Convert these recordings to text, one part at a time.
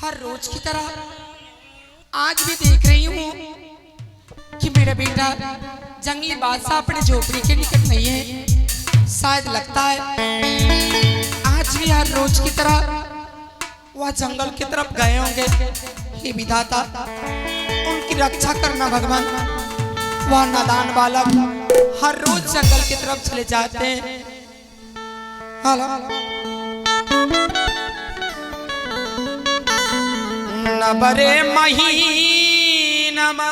हर रोज की तरह आज भी देख रही हूँ कि मेरा बेटा जंगली बादशाह अपने झोपड़ी के निकट नहीं है। शायद लगता है आज भी हर रोज की तरह वह जंगल की तरफ गए होंगे। हे विधाता, उनकी रक्षा करना भगवान। वह नादान बालक हर रोज जंगल की तरफ चले जाते हैं। नबरे महीनमा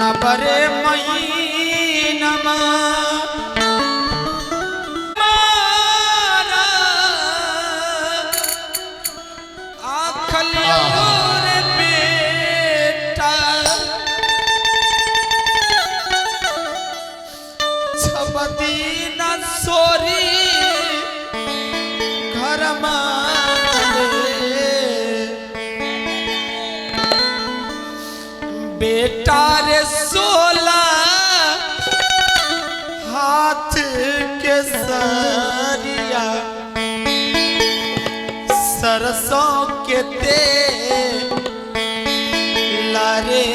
नबरे महीनमा आखलियोर बेटा छबदी न सोरी घर बेटा रे 16 हाथ के सरिया सरसों के तेल रे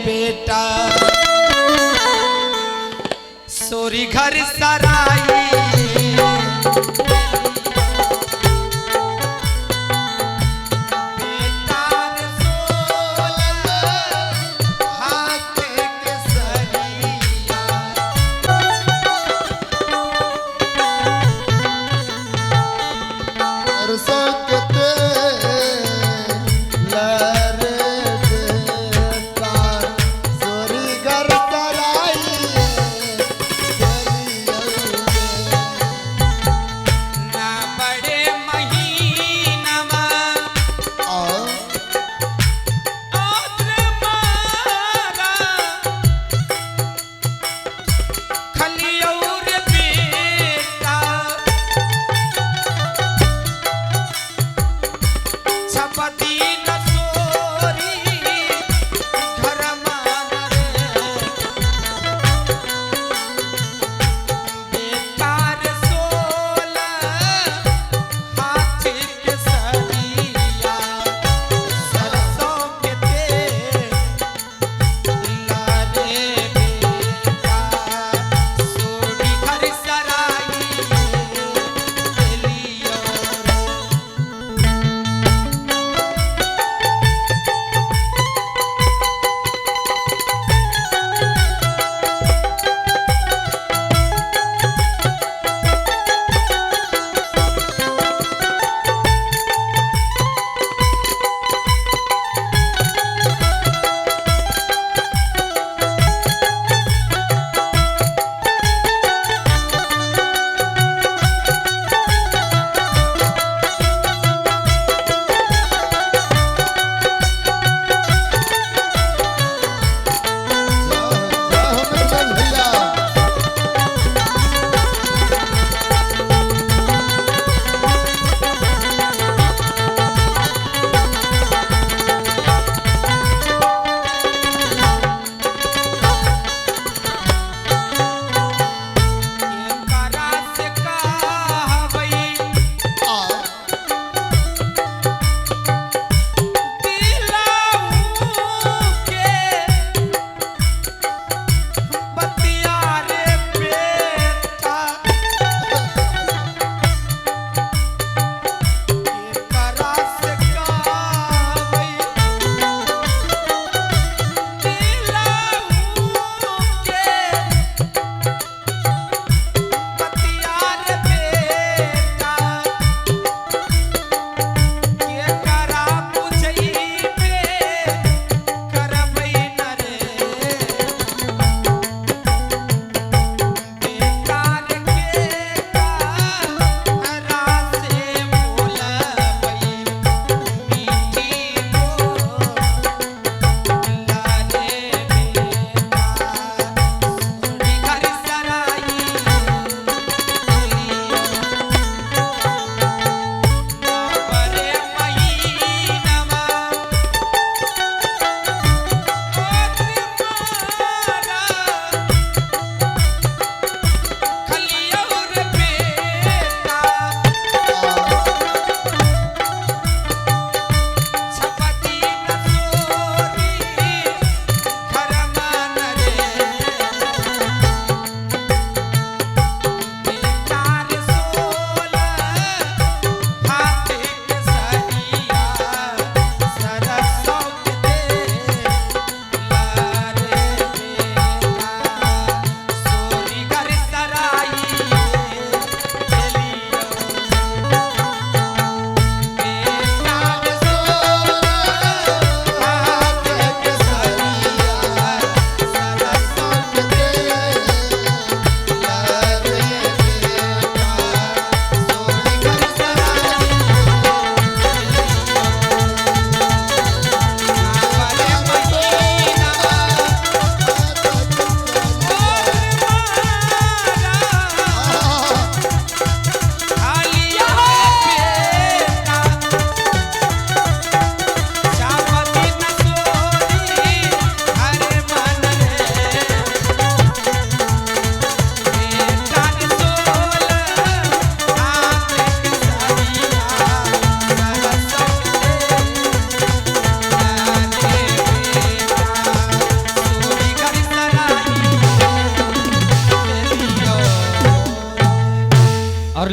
बेटा सोरी घर सराई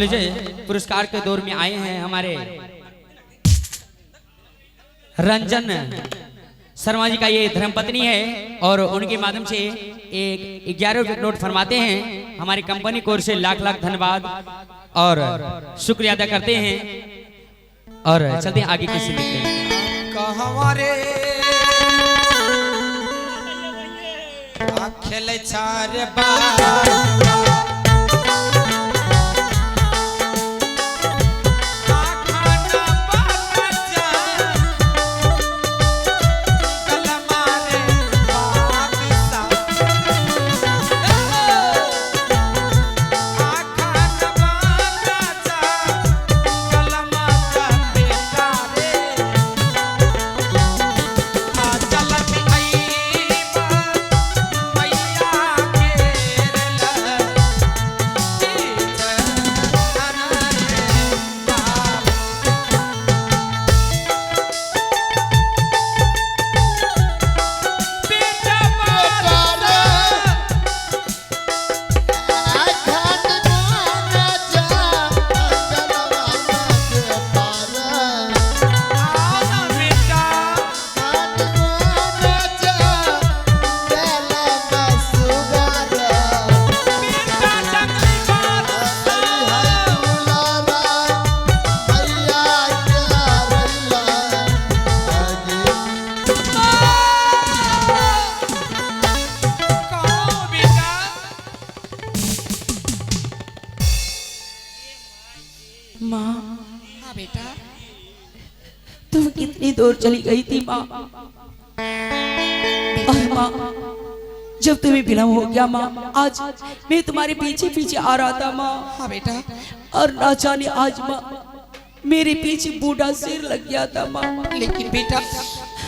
लीजिए पुरस्कार के दौर में आए हैं हमारे रंजन शर्मा जी का ये धर्मपत्नी है और उनके माध्यम से एक 11 नोट फरमाते हैं। हमारी कंपनी की ओर से लाख लाख धन्यवाद और शुक्रिया अदा करते हैं और चलते हैं आगे किसी लिखते हैं। खेल चार बार तुम कितनी दूर चली गई थी माँ। और माँ जब तुम्हें विलम्ब हो गया माँ, आज मैं तुम्हारे पीछे पीछे आ रहा था माँ। हाँ बेटा। और ना जाने आज माँ मेरे पीछे बूढ़ा सिर लग गया था माँ। लेकिन बेटा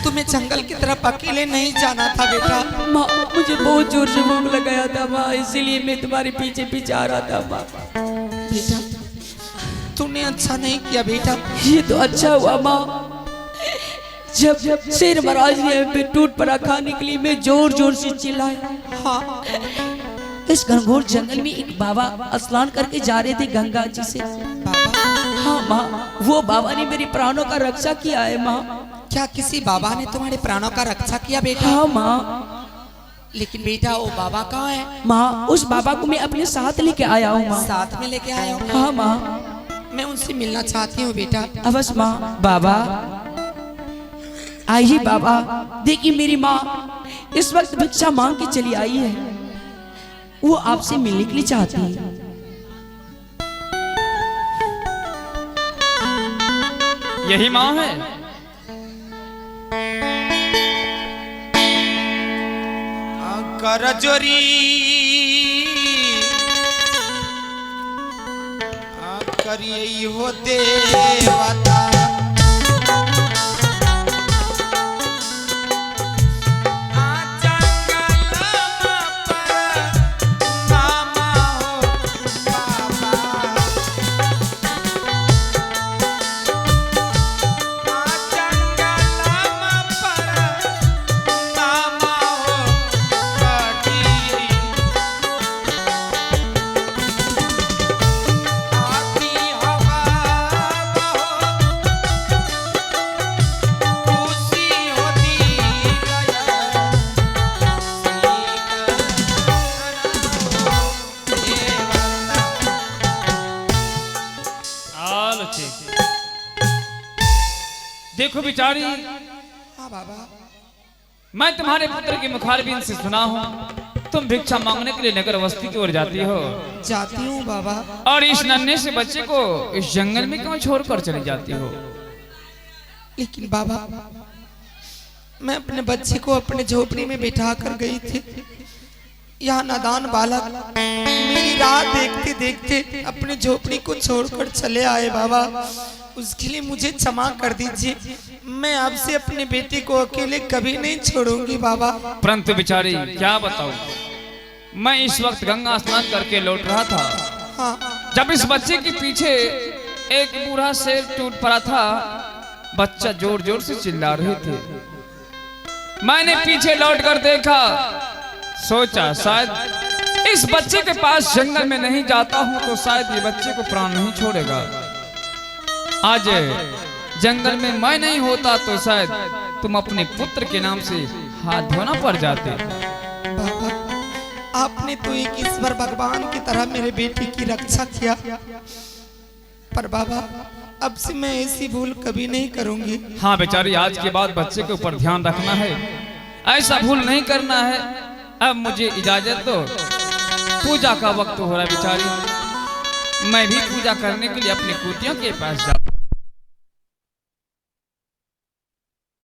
तुम्हें जंगल की तरफ अकेले नहीं जाना था बेटा। माँ मुझे बहुत जोर से भूख लगाया था माँ, इसीलिए मैं तुम्हारे पीछे पीछे आ रहा था माँ। बेटा तूने अच्छा नहीं किया बेटा। ये तो अच्छा हुआ माँ, जब शेर महाराज ने पे टूट पड़ा खाने के लिए मैं जोर जोर से चिल्लाया। हाँ इस घनघोर जंगल में एक बाबा स्नान करके जा रहे थे गंगा जी से। बाबा? हाँ माँ, वो बाबा ने मेरे प्राणों का रक्षा किया है माँ। क्या किसी बाबा ने तुम्हारे प्राणों का रक्षा किया बेटा? हाँ माँ। लेकिन बेटा वो बाबा कहाँ है? माँ उस बाबा को मैं अपने साथ लेके आया हूँ माँ। साथ में लेके आया हूँ? हाँ माँ। मैं उनसे मिलना चाहती हूँ बेटा। अवश्य माँ। बाबा आइए बाबा, देखिए मेरी माँ इस वक्त भिक्षा मांग के चली आई है, वो आपसे मिलने के लिए चाहती है। यही माँ है? कर जोरी करिए हो देवता देखो बिचारी, हाँ बाबा, मैं तुम्हारे पुत्र के मुखारबिन से सुना हूँ तुम भिक्षा मांगने के लिए नगर बस्ती की ओर जाती हो। जाती हूँ बाबा। और इस नन्हे से बच्चे को इस जंगल में क्यों छोड़कर चली जाती हो? लेकिन बाबा मैं अपने बच्चे को अपने झोपड़ी में बिठा कर गई थी। यह नादान बालक मेरी राह देखते देखते अपने झोपड़ी को छोड़कर चले आए बाबा। उसके लिए मुझे क्षमा कर दीजिए। मैं आपसे अपने बेटे को अकेले कभी नहीं छोड़ूंगी बाबा। परंतु बिचारी क्या बताऊं, मैं इस वक्त गंगा स्नान करके लौट रहा था। हाँ। जब इस बच्चे के पीछे एक बूढ़ा शेर टूट पड़ा था। बच्चा जोर जोर से चिल्ला रहे थे। मैंने पीछे लौट कर देखा, सोचा शायद इस बच्चे के पास जंगल में नहीं जाता हूं तो शायद ये बच्चे को प्राण नहीं छोड़ेगा। आज जंगल में मैं नहीं होता तो शायद तुम अपने पुत्र के नाम से हाथ धोना पड़ जाते। बाबा, आपने तो एक ईश्वर भगवान की तरह मेरे बेटे की रक्षा किया, पर बाबा अब से मैं ऐसी भूल कभी नहीं करूंगी। हाँ बेचारी, आज के बाद बच्चे के ऊपर ध्यान रखना है, ऐसा भूल नहीं करना है। अब मुझे इजाजत दो, पूजा का वक्त हो रहा है बेचारी, मैं भी पूजा करने के लिए अपनी कुटियों के पास जाऊँ।